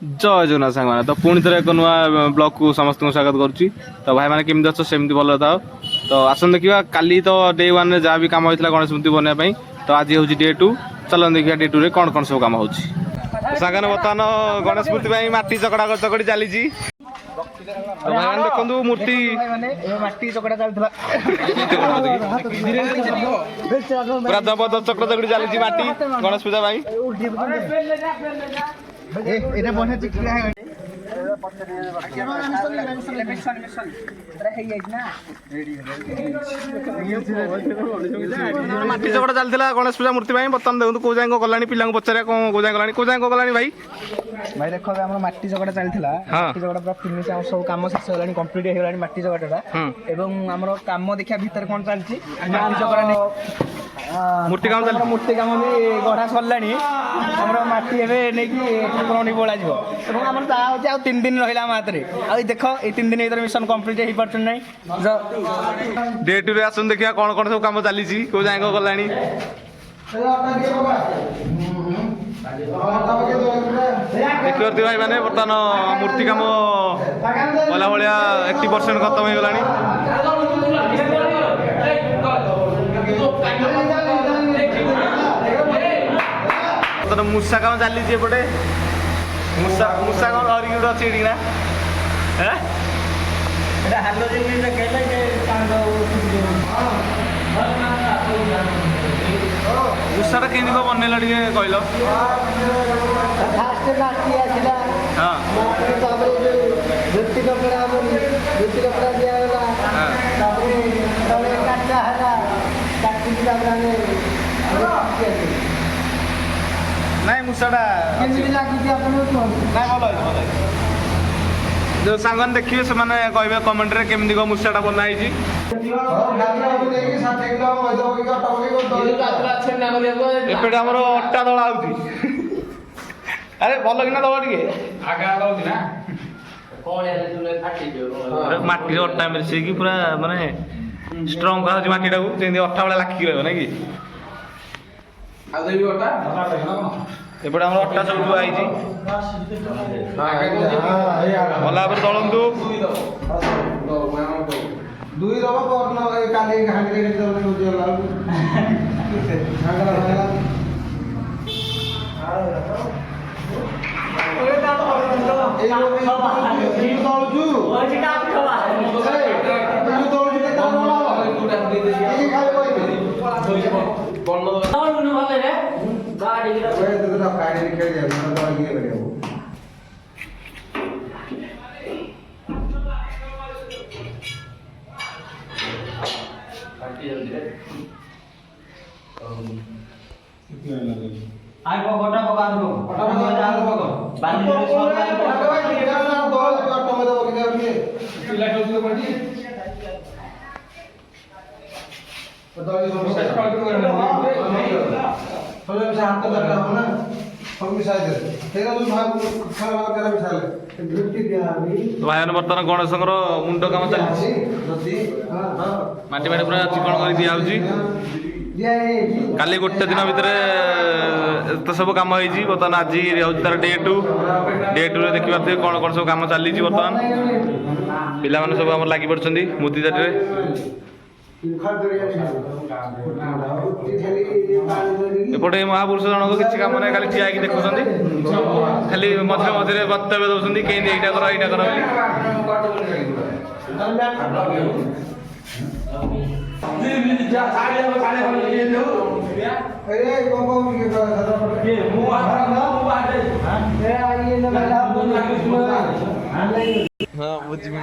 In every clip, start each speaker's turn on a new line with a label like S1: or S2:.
S1: जय जगन्नाथ सांग मैंने तो पुणी थे एक नुआ ब्लॉग को समस्त स्वागत करुच्ची तो भाई मैंने केमती अच्छे सेमती भल था तो आसन देखा काली तो डे वन जहाँ भी कम होता गणेश मूर्ति बनवाई तो आज हूँ डे टू चलो देखिए डे टू रे कौन कौन सब कम हो सागन बर्तमान गणेश मूर्ति माटी चकड़ा चकड़ी चली भाई देखो मूर्ति
S2: माटी चकड़ा चलता
S1: पूरा जबरदस्त चक्र चकड़ी चली माटी गणेश पूजा भाई माटी चकड़ा चलता गणेश पूजा मूर्ति बर्तमान देखो कौ जाए गलानी पिला पचारे कौ जाए गलानी कौ जाए गलानी भाई
S2: भाई देखो माटी चकड़ा चलता माटी चकड़ा पूरा फिनिश सब काम शेष हो कंप्लीट हो माटी चकड़ा एवं आम काम देखा भीतर कौन चलती माटी चकड़ा
S1: मूर्ति काम चल
S2: मूर्ति काम भी गढ़ा सरलानी आम माटी नहीं ठाकुर बोला आम आ 3 दिन रहा आम हाथ में देख ये 3 दिन भर मिशन कंप्लीट हो पार्छ ना
S1: डे टू रे आसन देखिए कौन कौन सब काम चली कौ जाए गलानी देखिए भाई मैंने बर्तमान मूर्ति काम गला भाया 80% खत्म हो गलानी मूसा काम चली एपटे मूसा मूसा कौन और गोटे अच्छी एटी ना मूसाटा केमती कौन बनइल टे कहल नाई मूसाटा जो सांगन देखिए से माने कहबे कमेंट रे केमती को मूसाटा बनाई छी एपटे हमर अट्टा दळा आउची अरे भल किना दवा टिके आगा दउची ना कोन यार तुले फाटी दियो माटी अट्टा मिरसी की पूरा माने स्ट्रांग करा माटी टाको जेंदी अट्टा वाला लाखी रहबो ना की एपटे आम अट्टा सब थुआ भला दलंतु दुई भाई बर्तमान गणेश मुंड कम चलती माटी माटी पूरा चिकन कर दिखाई काली गोटे दिन भितर तो सब कम हो बर्तमान आज तार डे टू रे देखिए कौन कौन सब कम चली बर्तमान पिला माने सब आम लगी पड़े मूर्ति जाटे एपटे महापुरुष जनक किसी कम ना खाली ठिया देखुं खाली मझे मझे बक्तव्य दौरान कहीं यहाँ कर यहाँ कर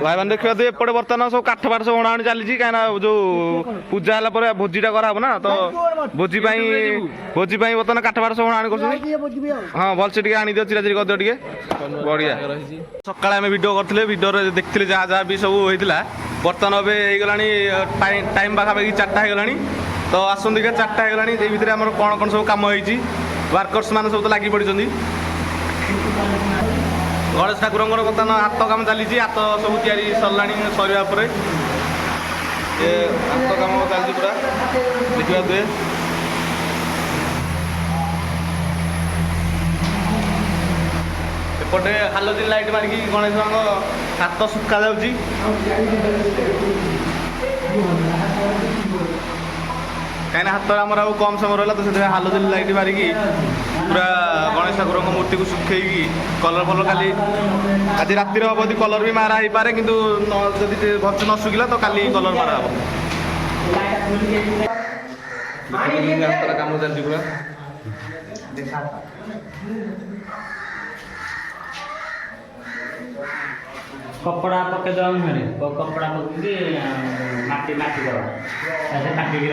S1: भाई मैंने देखा तो एपटे बर्तमान सब काठ पाठ सब हणाणी चली कहीं जो पूजा है भोजीटा कराब ना तो भोजी बर्तमान काठ पाठ सब हणाणी कर हाँ भलसे टे आनी दियो चिरा चिरी कर दियो बढ़िया सकाଳେ आम भिड करते भिडियो देखते जहाँ जहाँ भी सब होता बर्तमान एवं टाइम पाखापाखि 4टा होगा तो आसत देखिए 4टा होगा ये भितर आम कौन कौन सब कम होती वर्कर्स मैंने सब तो लगी पड़ी गणेश ठाकुर बर्तमान हाथ कम चली हाथ सब तैयारी सरला सरिया हाथ कम चलती पूरा देखा दे ଏପଟେ ହାଲୋଜିନ୍ ଲାଇଟ୍ ମାରିକି ଗଣେଶଙ୍କ ହାତ ଶୁଖା ଯାଉଛି। କାହିଁକିନା ହାତରେ ଆମର ଆଉ କମ୍ ସମୟ ରହିଲା ତ ସେଥିପାଇଁ ହାଲୋଜିନ୍ ଲାଇଟ୍ ମାରିକି ପୁରା ଗଣେଶ ଠାକୁରଙ୍କ ମୂର୍ତ୍ତିକୁ ଶୁଖେଇକି କଲର୍ ଫଲର୍ କାଲି ଆଜି ରାତିରେ ହେବ ଯଦି କଲର୍ ବି ମାରା ହେଇପାରେ କିନ୍ତୁ ଯଦି ଭଲସେ ନ ଶୁଖିଲା ତ କାଲି କଲର୍ ମାରା ହେବ। ହାତର କାମ ଚାଲିଛି ପୁରା।
S3: କପଡ଼ା ପକେଇଦେବା ମୁହଁରେ କପଡ଼ା ପକେଇକି ମାଟି ଦେବା କାଟିକି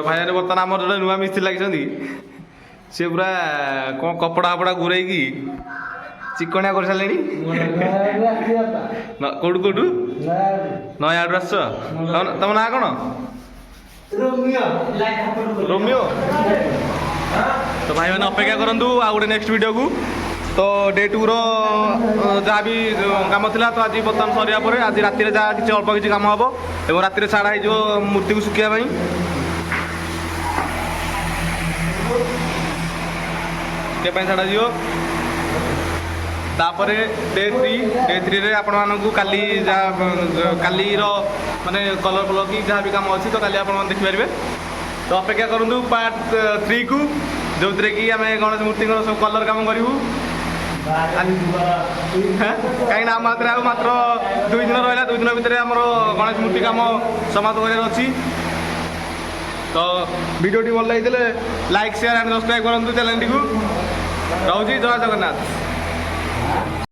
S1: ଭାଇମାନେ ବର୍ତ୍ତମାନ ଆମର ଜଣେ ନୂଆ ମିସ୍ତ୍ରୀ ଲାଗିଛନ୍ତି ସେ ପୁରା କ'ଣ କପଡ଼ା ଫପଡ଼ା ଘୁରେଇକି ଚିକଣିଆ କରିସାରିଲେଣି। କୋଉଠୁ ନୟାଗଡ଼ରୁ ଆସିଛ? ତମ ନାଁ କ'ଣ? ରୋମିଓ। ତ ଭାଇମାନେ ଅପେକ୍ଷା କରନ୍ତୁ ଆଉ ଗୋଟେ ନେକ୍ସଟ ଭିଡ଼ିଓକୁ। ତ ଡେ 2ର ଯାହା ବି କାମ ଥିଲା ତ ଆଜି ବର୍ତ୍ତମାନ ସରିବା ପରେ ଆଜି ରାତିରେ ଯାହା କିଛି ଅଳ୍ପ କିଛି କାମ ହେବ ଏବଂ ରାତିରେ ଛାଡ଼ା ହେଇଯିବ ମୂର୍ତ୍ତିକୁ ଶୁଖିବା ପାଇଁ। ଛାଡ଼ାଯିବ। ତାପରେ ଡେ 3ରେ ଆପଣମାନଙ୍କୁ କାଲି ଯାହା କାଲିର ମାନେ କଲର୍ ଫଲର୍ କି ଯାହା ବି କାମ ଅଛି ତ କାଲି ଆପଣମାନେ ଦେଖିପାରିବେ। ତ ଅପେକ୍ଷା କରନ୍ତୁ ପାର୍ଟ 3କୁ ଯେଉଁଥିରେ କି ଆମେ ଗଣେଶ ମୂର୍ତ୍ତିଙ୍କର ସବୁ କଲର୍ କାମ କରିବୁ। କାହିଁକିନା ଆମ ହାତରେ ଆଉ ମାତ୍ର 2 ଦିନ ରହିଲା। 2 ଦିନ ଭିତରେ ଆମର ଗଣେଶ ମୂର୍ତ୍ତି କାମ ସମାପ୍ତ କରିବାର ଅଛି। ତ ଭିଡ଼ିଓଟି ଭଲ ଲାଗିଥିଲେ ଲାଇକ୍ ସେୟାର ଆଣ୍ଡ ସବସ୍କ୍ରାଇବ୍ କରନ୍ତୁ ଚ୍ୟାନେଲଟିକୁ। ରହୁଛି ଜୟ ଜଗନ୍ନାଥ।